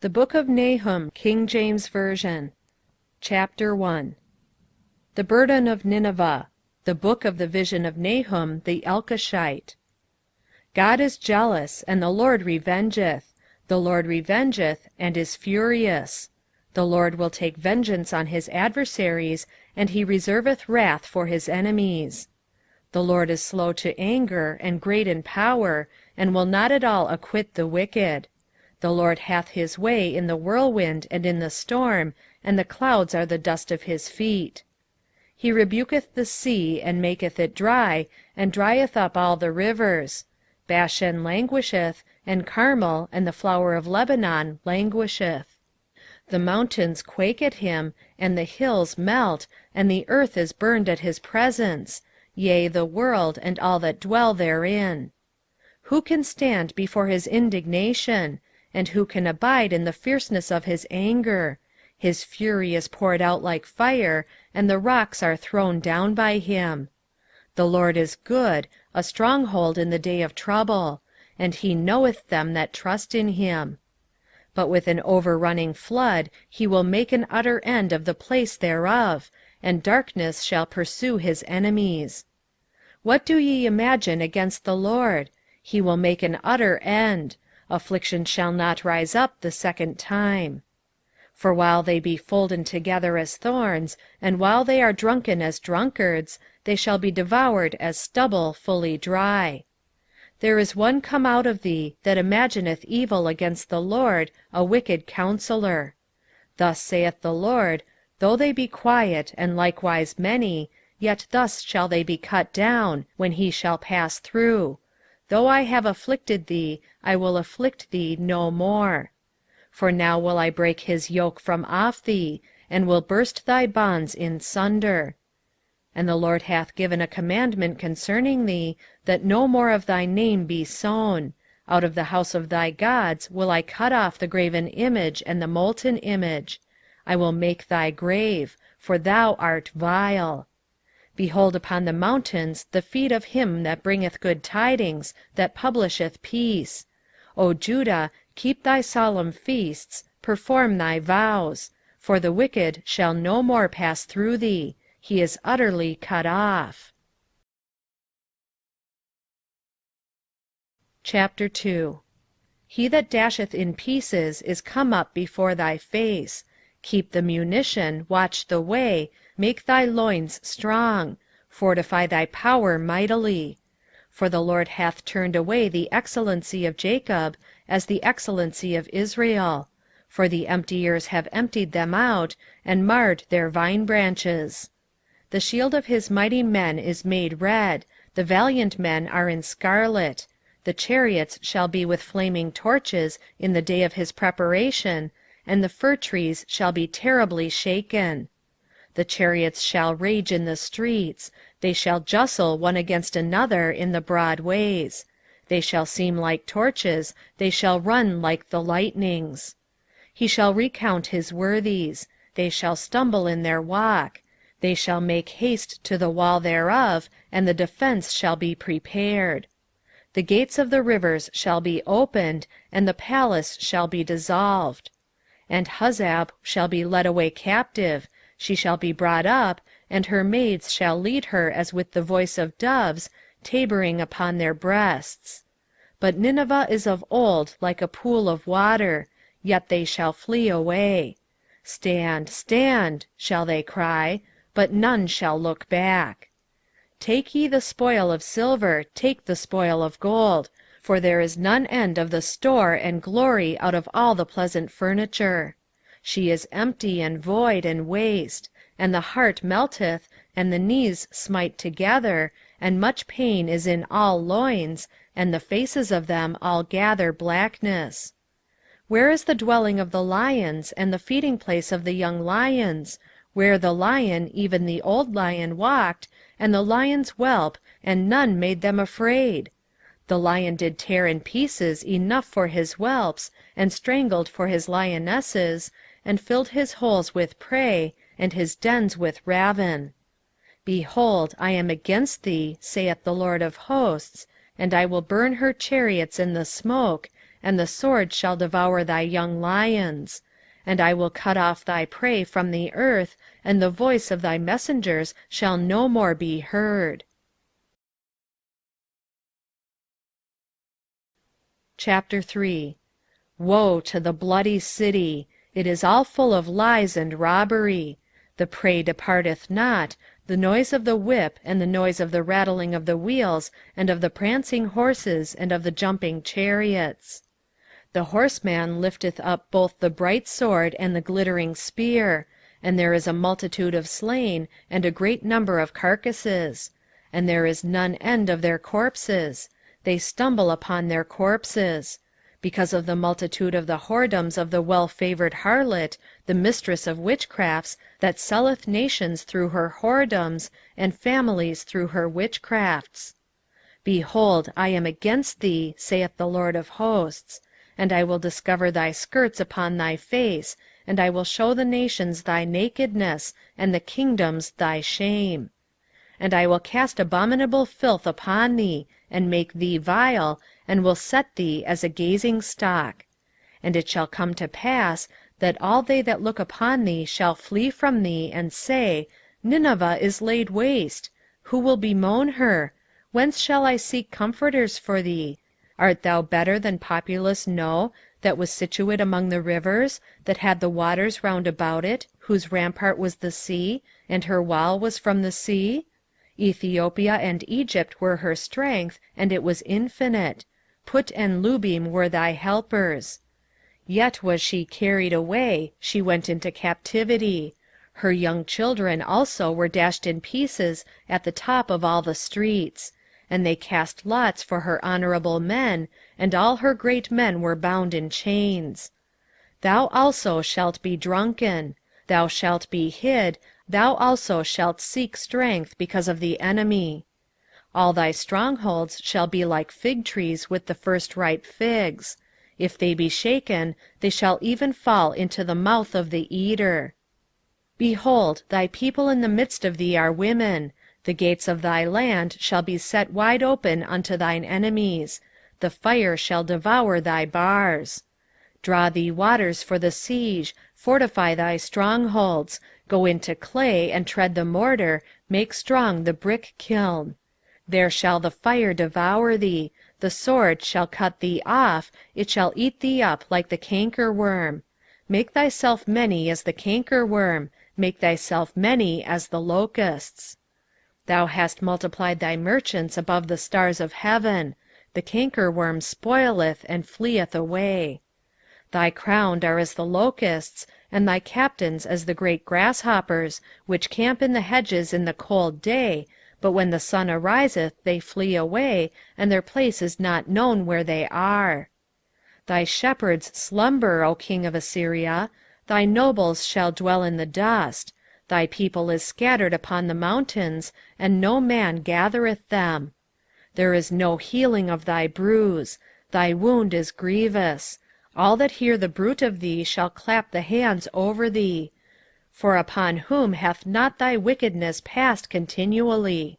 The Book of Nahum, King James Version. Chapter 1. The burden of Nineveh. The book of the vision of Nahum the Elkoshite. God is jealous, and the Lord revengeth. The Lord revengeth, and is furious. The Lord will take vengeance on his adversaries, and he reserveth wrath for his enemies. The Lord is slow to anger, and great in power, and will not at all acquit the wicked. The Lord hath his way in the whirlwind and in the storm, and the clouds are the dust of his feet. He rebuketh the sea, and maketh it dry, and drieth up all the rivers. Bashan languisheth, and Carmel, and the flower of Lebanon, languisheth. The mountains quake at him, and the hills melt, and the earth is burned at his presence, yea, the world, and all that dwell therein. Who can stand before his indignation? And who can abide in the fierceness of his anger? His fury is poured out like fire, and the rocks are thrown down by him. The Lord is good, a stronghold in the day of trouble, and he knoweth them that trust in him. But with an overrunning flood he will make an utter end of the place thereof, and darkness shall pursue his enemies. What do ye imagine against the Lord? He will make an utter end. Affliction shall not rise up the second time. For while they be folden together as thorns, and while they are drunken as drunkards, they shall be devoured as stubble fully dry. There is one come out of thee, that imagineth evil against the Lord, a wicked counsellor. Thus saith the Lord, though they be quiet, and likewise many, yet thus shall they be cut down, when he shall pass through. Though I have afflicted thee, I will afflict thee no more. For now will I break his yoke from off thee, and will burst thy bonds in sunder. And the Lord hath given a commandment concerning thee, that no more of thy name be sown. Out of the house of thy gods will I cut off the graven image and the molten image. I will make thy grave, for thou art vile. Behold upon the mountains the feet of him that bringeth good tidings, that publisheth peace. O Judah, keep thy solemn feasts, perform thy vows. For the wicked shall no more pass through thee. He is utterly cut off. Chapter 2. He that dasheth in pieces is come up before thy face. Keep the munition, watch the way, make thy loins strong, fortify thy power mightily. For the Lord hath turned away the excellency of Jacob, as the excellency of Israel. For the emptiers have emptied them out, and marred their vine branches. The shield of his mighty men is made red, the valiant men are in scarlet. The chariots shall be with flaming torches in the day of his preparation, and the fir trees shall be terribly shaken. The chariots shall rage in the streets, they shall justle one against another in the broad ways. They shall seem like torches, they shall run like the lightnings. He shall recount his worthies, they shall stumble in their walk. They shall make haste to the wall thereof, and the defense shall be prepared. The gates of the rivers shall be opened, and the palace shall be dissolved. And Huzzab shall be led away captive, she shall be brought up, and her maids shall lead her as with the voice of doves, tabering upon their breasts. But Nineveh is of old like a pool of water, yet they shall flee away. Stand, stand, shall they cry, but none shall look back. Take ye the spoil of silver, take the spoil of gold, for there is none end of the store and glory out of all the pleasant furniture. She is empty and void and waste, and the heart melteth, and the knees smite together, and much pain is in all loins, and the faces of them all gather blackness. Where is the dwelling of the lions, and the feeding place of the young lions? Where the lion, even the old lion, walked, and the lion's whelp, and none made them afraid? The lion did tear in pieces enough for his whelps, and strangled for his lionesses, and filled his holes with prey, and his dens with ravin. Behold, I am against thee, saith the Lord of hosts, and I will burn her chariots in the smoke, and the sword shall devour thy young lions. And I will cut off thy prey from the earth, and the voice of thy messengers shall no more be heard. Chapter 3. Woe to the bloody city! It is all full of lies and robbery. The prey departeth not, the noise of the whip, and the noise of the rattling of the wheels, and of the prancing horses, and of the jumping chariots. The horseman lifteth up both the bright sword and the glittering spear, and there is a multitude of slain, and a great number of carcasses. And there is none end of their corpses; they stumble upon their corpses. Because of the multitude of the whoredoms of the well-favoured harlot, the mistress of witchcrafts, that selleth nations through her whoredoms, and families through her witchcrafts. Behold, I am against thee, saith the Lord of hosts. And I will discover thy skirts upon thy face, and I will show the nations thy nakedness, and the kingdoms thy shame. And I will cast abominable filth upon thee, and make thee vile, and will set thee as a gazing-stock. And it shall come to pass, that all they that look upon thee shall flee from thee, and say, Nineveh is laid waste. Who will bemoan her? Whence shall I seek comforters for thee? Art thou better than populous No, that was situate among the rivers, that had the waters round about it, whose rampart was the sea, and her wall was from the sea? Ethiopia and Egypt were her strength, and it was infinite. Put and Lubim were thy helpers. Yet was she carried away, she went into captivity. Her young children also were dashed in pieces at the top of all the streets. And they cast lots for her honorable men, and all her great men were bound in chains. Thou also shalt be drunken. Thou shalt be hid, thou also shalt seek strength because of the enemy. All thy strongholds shall be like fig trees with the first ripe figs. If they be shaken, they shall even fall into the mouth of the eater. Behold, thy people in the midst of thee are women. The gates of thy land shall be set wide open unto thine enemies. The fire shall devour thy bars. Draw thee waters for the siege, fortify thy strongholds, go into clay, and tread the mortar, make strong the brick kiln. There shall the fire devour thee, the sword shall cut thee off, it shall eat thee up like the cankerworm. Make thyself many as the cankerworm, make thyself many as the locusts. Thou hast multiplied thy merchants above the stars of heaven. The cankerworm spoileth and fleeth away. Thy crowned are as the locusts, and thy captains as the great grasshoppers, which camp in the hedges in the cold day, but when the sun ariseth they flee away, and their place is not known where they are. Thy shepherds slumber, O king of Assyria. Thy nobles shall dwell in the dust. Thy people is scattered upon the mountains, and no man gathereth them. There is no healing of thy bruise. Thy wound is grievous. All that hear the bruit of thee shall clap the hands over thee. For upon whom hath not thy wickedness passed continually?